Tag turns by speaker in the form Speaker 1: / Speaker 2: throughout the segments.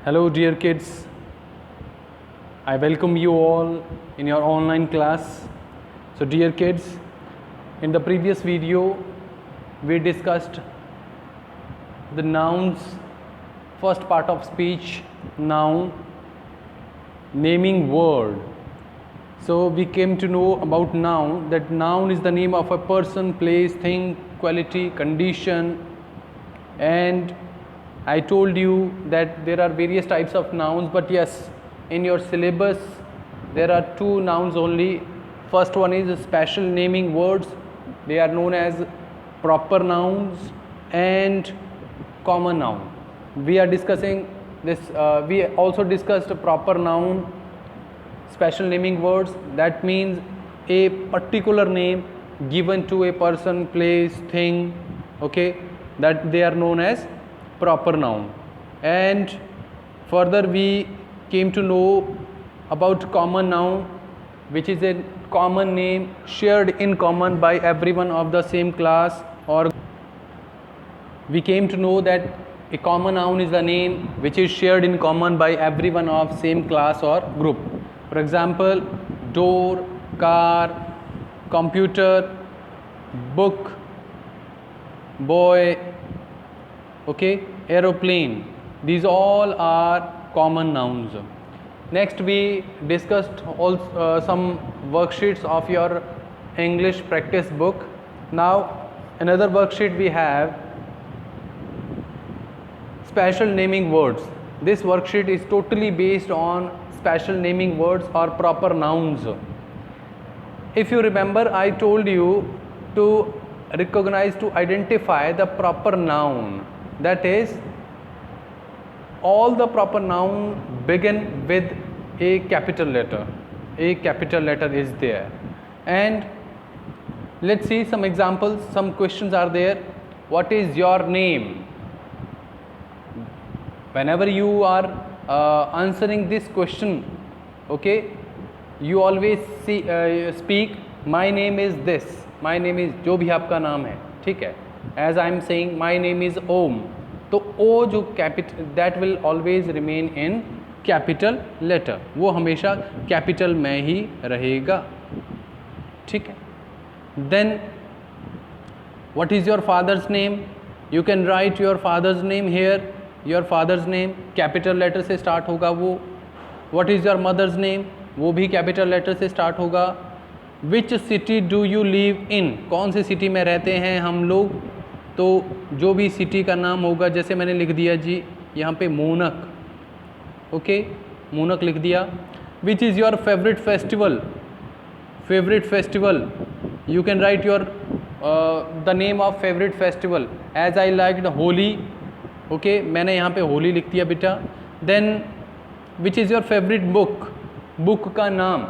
Speaker 1: Hello dear kids, I welcome you all in your online class. So dear kids, in the previous video we discussed the nouns, first part of speech, noun, naming word. So we came to know about noun, that noun is the name of a person, place, thing, quality, condition, and I told you that there are various types of nouns, but yes, in your syllabus there are two nouns only. First one is special naming words. They are known as proper nouns and common noun. We are discussing this. We also discussed a proper noun, special naming words. That means a particular name given to a person, place, thing. Okay, that they are known as proper noun. And further we came to know about common noun, which is a common name shared in common by everyone of the same class, or we came to know that a common noun is a name which is shared in common by everyone of same class or group. For example, door, car, computer, book, boy, okay, aeroplane. These all are common nouns. Next we discussed some worksheets of your English practice book. Now another worksheet we have, special naming words. This worksheet is totally based on special naming words or proper nouns. If you remember, I told you to recognize, to identify the proper noun. That is, all the proper noun begin with a capital letter. A capital letter is there. And let's see some examples. Some questions are there. What is your name? Whenever you are answering this question, okay, you always speak, my name is this, my name is, जो भी आपका नाम है, ठीक है. As I am saying, my name is Om, तो O जो capital, that will always remain in capital letter. वो हमेशा capital में ही रहेगा, ठीक है. Then what is your father's name? You can write your father's name here. Your father's name capital letter से start होगा वो. What is your mother's name? वो भी capital letter से start होगा. Which city do you live in? कौन सी city में रहते हैं हम लोग? तो जो भी city का नाम होगा, जैसे मैंने लिख दिया जी यहाँ पे मूनक, ओके, मूनक लिख दिया. Which is your favorite festival? Favorite festival, you can write your the name of favorite festival. As I liked Holi, okay, मैंने यहाँ पे होली लिख दिया बेटा. Then which is your favourite book? Book का नाम,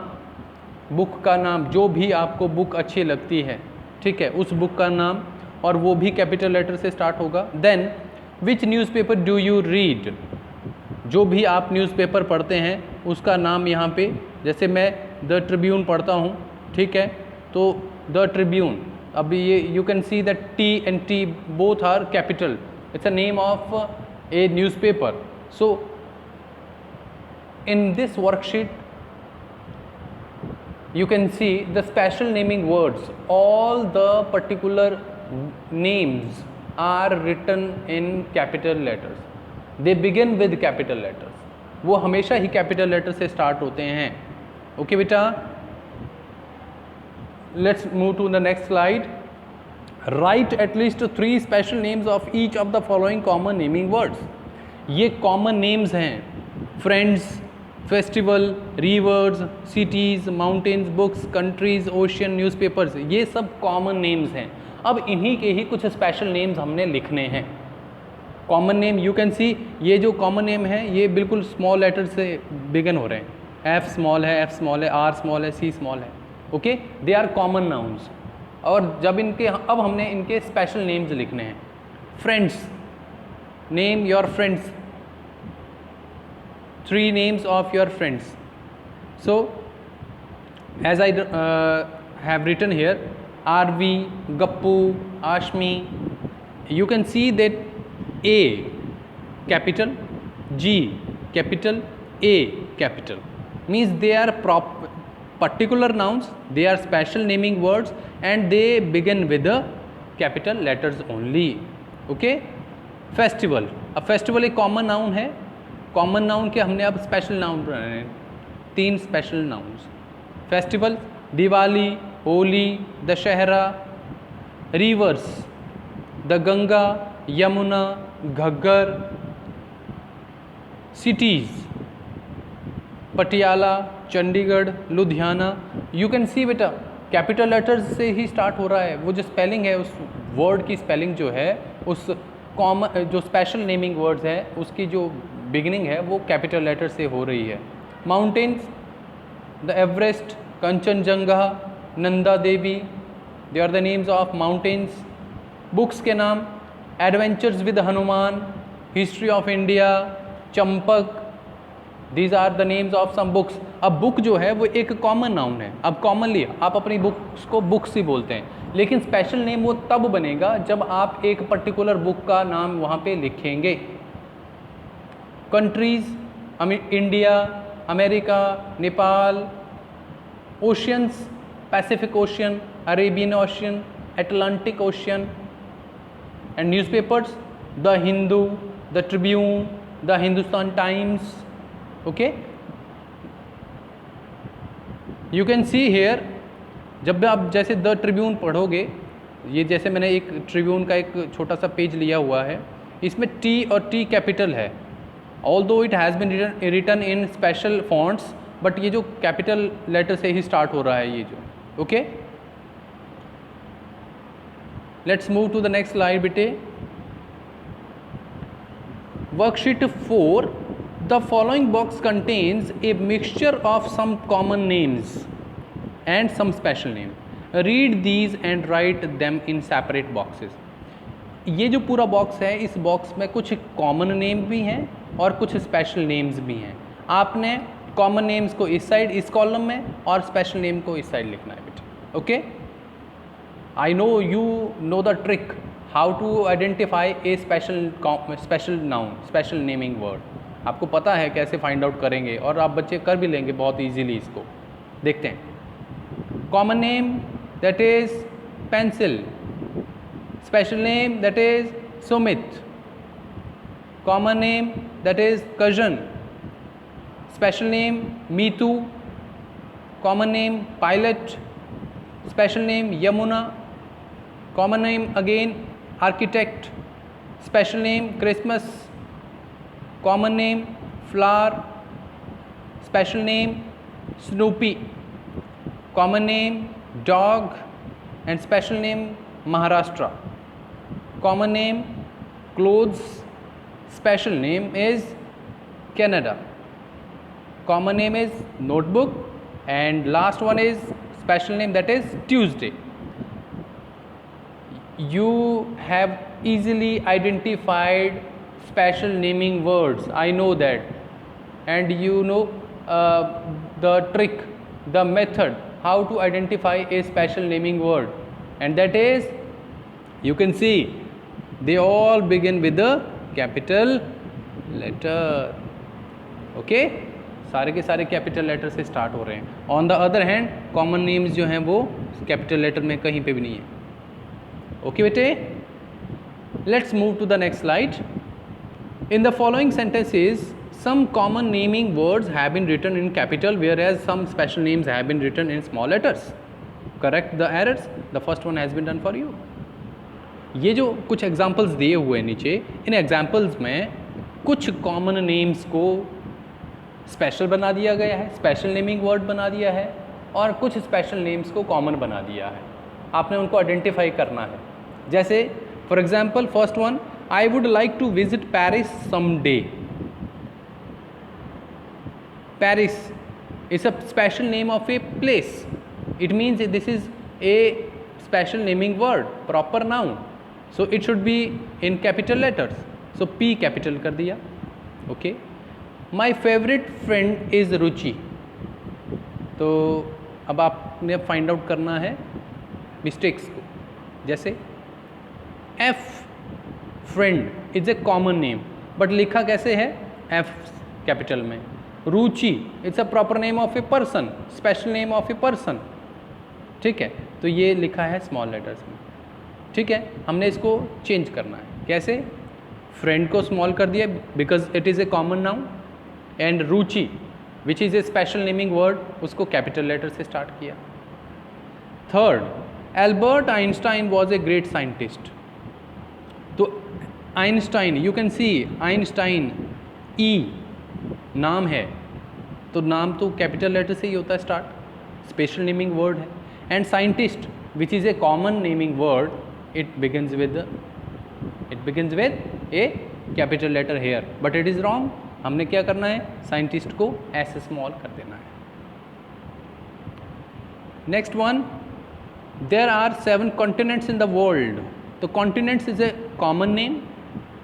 Speaker 1: बुक का नाम, जो भी आपको बुक अच्छी लगती है, ठीक है, उस बुक का नाम, और वो भी कैपिटल लेटर से स्टार्ट होगा. Then which newspaper do you read? जो भी आप न्यूज़पेपर पढ़ते हैं उसका नाम यहाँ पे, जैसे मैं द ट्रिब्यून पढ़ता हूँ, ठीक है, तो द ट्रिब्यून. अभी ये you can see that T and T both are capital. It's a name of a newspaper. So in this worksheet you can see the special naming words. All the particular names are written in capital letters. They begin with capital letters. वो हमेशा ही capital letter से start होते हैं. Okay बेटा, let's move to the next slide. Write at least 3 special names of each of the following common naming words. ये common names हैं: friends, festival, rivers, cities, mountains, books, countries, ocean, newspapers. ये सब common names हैं. अब इन्हीं के ही कुछ special names हमने लिखने हैं. Common name you can see, ये जो common name है ये बिल्कुल small letter से begin हो रहे हैं. F small है, F small है, R small है, C small है. Okay, they are common nouns. और जब इनके, अब हमने इनके स्पेशल नेम्स लिखने हैं. Friends, name your friends, 3 names of your friends. So as I have written here, Aarvi, Gappu, Ashmi. You can see that A capital, G capital, A capital. Means they are particular nouns, they are special naming words and they begin with the capital letters only. Okay. Festival, अब festival एक common noun है, common noun के हमने अब special noun बनाए हैं, 3 special nouns. Festival, Diwali, Holi, Dussehra. Reverse, the Ganga, Yamuna, Ghaggar. Cities, Patiala, Chandigarh, Ludhiana. You can सी बेटा capital letters से ही स्टार्ट हो रहा है. वो जो स्पेलिंग है उस वर्ड की स्पेलिंग जो है उस कॉमन जो स्पेशल नेमिंग वर्ड्स है उसकी जो बिगिनिंग है वो कैपिटल लेटर से हो रही है. Mountains, the Everest, Kanchenjunga, Nanda Devi, they are the names of mountains. Books के नाम, adventures with Hanuman, history of India, Champak. These are the names of some books. अब बुक जो है वो एक कॉमन नाउन है. अब कॉमनली आप अपनी बुक्स को बुक्स ही बोलते हैं, लेकिन स्पेशल नेम वो तब बनेगा जब आप एक पर्टिकुलर बुक का नाम वहाँ पे लिखेंगे. Countries, India, America, Nepal. Oceans, Pacific Ocean, Arabian Ocean, Atlantic Ocean. And newspapers, the Hindu, the Tribune, the Hindustan Times. Okay, you can see here. जब भी आप जैसे द ट्रिब्यून पढ़ोगे, ये जैसे मैंने एक ट्रिब्यून का एक छोटा सा पेज लिया हुआ है, इसमें टी और टी कैपिटल है. Although it has been written in special fonts, but ये जो कैपिटल लेटर से ही स्टार्ट हो रहा है ये जो. Okay, let's move to the next slide बेटे. Worksheet 4. The following box contains a mixture of some common names and some special name. Read these and write them in separate boxes. ये जो पूरा box है, इस box में कुछ common name भी हैं और कुछ स्पेशल नेम्स भी हैं. आपने कॉमन नेम्स को इस साइड इस कॉलम में और स्पेशल नेम को इस साइड लिखना है बेटे. Okay, I know you know the trick how to identify a special noun, special naming word. आपको पता है कैसे फाइंड आउट करेंगे और आप बच्चे कर भी लेंगे बहुत इजीली. इसको देखते हैं. Common name that is pencil, special name that is Sumit, common name that is cousin, special name Meetu, common name pilot, special name Yamuna, common name again architect, special name Christmas, common name flower, special name Snoopy, common name dog and special name Maharashtra, common name clothes, special name is Canada, common name is notebook, and last one is special name that is Tuesday. You have easily identified special naming words, I know that, and you know the trick, the method how to identify a special naming word, and that is, you can see they all begin with the capital letter. okay, सारे के सारे capital letter से start हो रहे हैं. On the other hand common names जो हैं वो कैपिटल लेटर में कहीं पे भी नहीं है. ओके बेटे, let's move to the next slide. In the following sentences, some common naming words have been written in capital, whereas some special names have been written in small letters. Correct the errors. The first one has been done for you. ये जो कुछ examples दिए हुए नीचे, इन examples में कुछ common names को special बना दिया गया है, स्पेशल नेमिंग वर्ड बना दिया है, और कुछ स्पेशल नेम्स को कॉमन बना दिया है. आपने उनको आइडेंटिफाई करना है. जैसे for example first one, I would like to visit Paris someday. Paris is a special name of a place. It means this is a special naming word, proper noun. So it should be in capital letters. So P capital कर दिया. Okay. My favorite friend is Ruchi. तो अब आपने find out करना है mistakes को. जैसे F friend is a common name, but लिखा कैसे है? F कैपिटल में। Ruchi, it's a proper name of a person, special name of a person, ठीक है, तो ये लिखा है स्मॉल लेटर्स में, ठीक है। हमने इसको चेंज करना है, कैसे? फ्रेंड को स्मॉल कर दिया because it is a common noun, and Ruchi which is a special naming word, उसको कैपिटल लेटर से स्टार्ट किया। Third, Albert Einstein was a great scientist, तो Einstein, you can see Einstein, E नाम है, तो नाम तो कैपिटल लेटर से ही होता है स्टार्ट, स्पेशल नेमिंग वर्ड है। And scientist which is a common naming word, it begins with a capital letter here, but it is wrong. हमने क्या करना है? साइंटिस्ट को ऐसे स्मॉल कर देना है। Next one, there are 7 continents in the world, तो continents is a common name,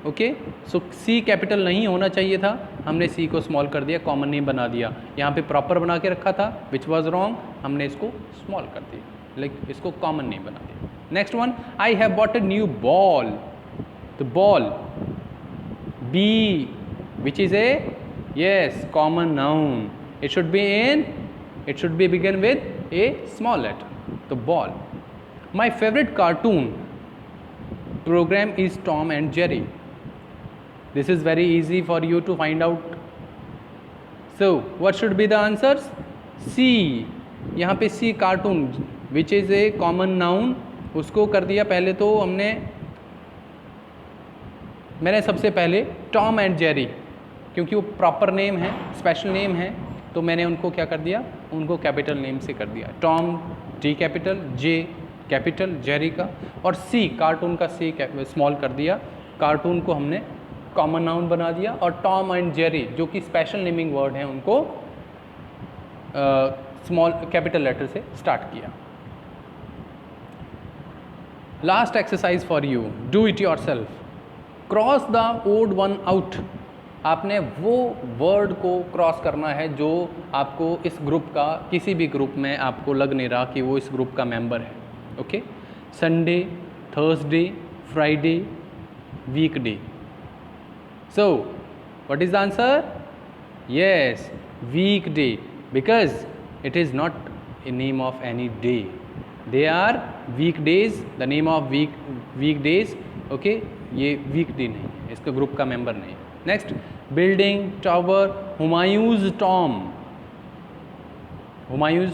Speaker 1: okay. So C capital नहीं होना चाहिए था, हमने सी को स्मॉल कर दिया, कॉमन नेम बना दिया। यहाँ पे प्रॉपर बना के रखा था विच वॉज रॉन्ग, हमने इसको स्मॉल कर दिया, लाइक इसको कॉमन नेम बना दिया। Next one, I have bought a new ball, तो ball, B which is a, yes, common noun, it should be begin with a small letter, so ball. My favorite cartoon program is Tom and Jerry, this is very easy for you to find out, so what should be the answers? C, यहाँ पे C cartoon which is a common noun, उसको कर दिया पहले, तो मैंने सबसे पहले टॉम एंड जेरी, क्योंकि वो प्रॉपर नेम है, स्पेशल नेम है, तो मैंने उनको क्या कर दिया? उनको कैपिटल नेम से कर दिया। Tom T capital, J capital Jerry का, और सी कार्टून का सी स्मॉल कर दिया। कार्टून को हमने कॉमन नाउन बना दिया, और टॉम एंड जेरी जो कि स्पेशल नेमिंग वर्ड हैं उनको स्मॉल कैपिटल लेटर से स्टार्ट किया। Last exercise for you, do it yourself. Cross the odd one out, आपने वो वर्ड को क्रॉस करना है जो आपको इस ग्रुप का, किसी भी ग्रुप में आपको लग नहीं रहा कि वो इस ग्रुप का मेंबर है, okay. Sunday, Thursday, Friday, weekday, so what is the answer? Yes, weekday, because it is not a name of any day, they are weekdays, the name of weekdays, okay. ये weekday नहीं है, इसका group का member नहीं है। Next, building, tower, Humayun's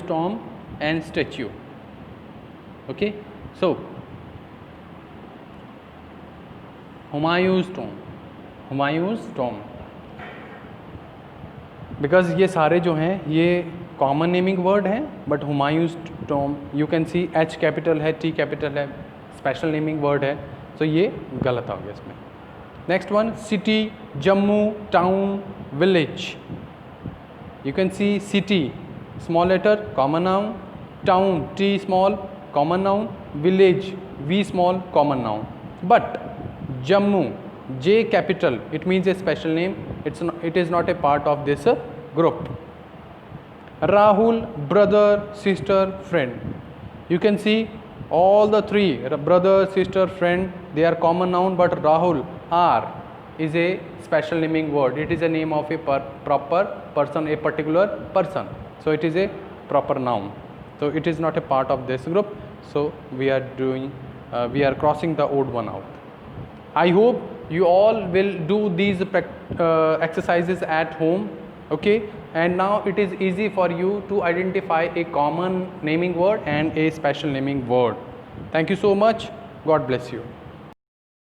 Speaker 1: tomb and statue, okay. So Humayun's tomb, because ये सारे जो हैं ये कॉमन नेमिंग वर्ड हैं, but Humayun's tomb, you can see H capital है, टी कैपिटल है, स्पेशल नेमिंग वर्ड है, तो ये गलत आ गया इसमें। Next one, city, Jammu, town, village, you can see city small letter common noun, town T small common noun, village V small common noun, but Jammu J capital, it means A special name, it is not a part of this group. Rahul, brother, sister, friend, you can see all the three, brother, sister, friend, they are common noun, but Rahul, R, is a special naming word, it is a name of a proper person, a particular person, so it is a proper noun, so it is not a part of this group, so we are crossing the odd one out. I hope you all will do these exercises at home, okay, and now it is easy for you to identify a common naming word and a special naming word. Thank you so much. God bless you.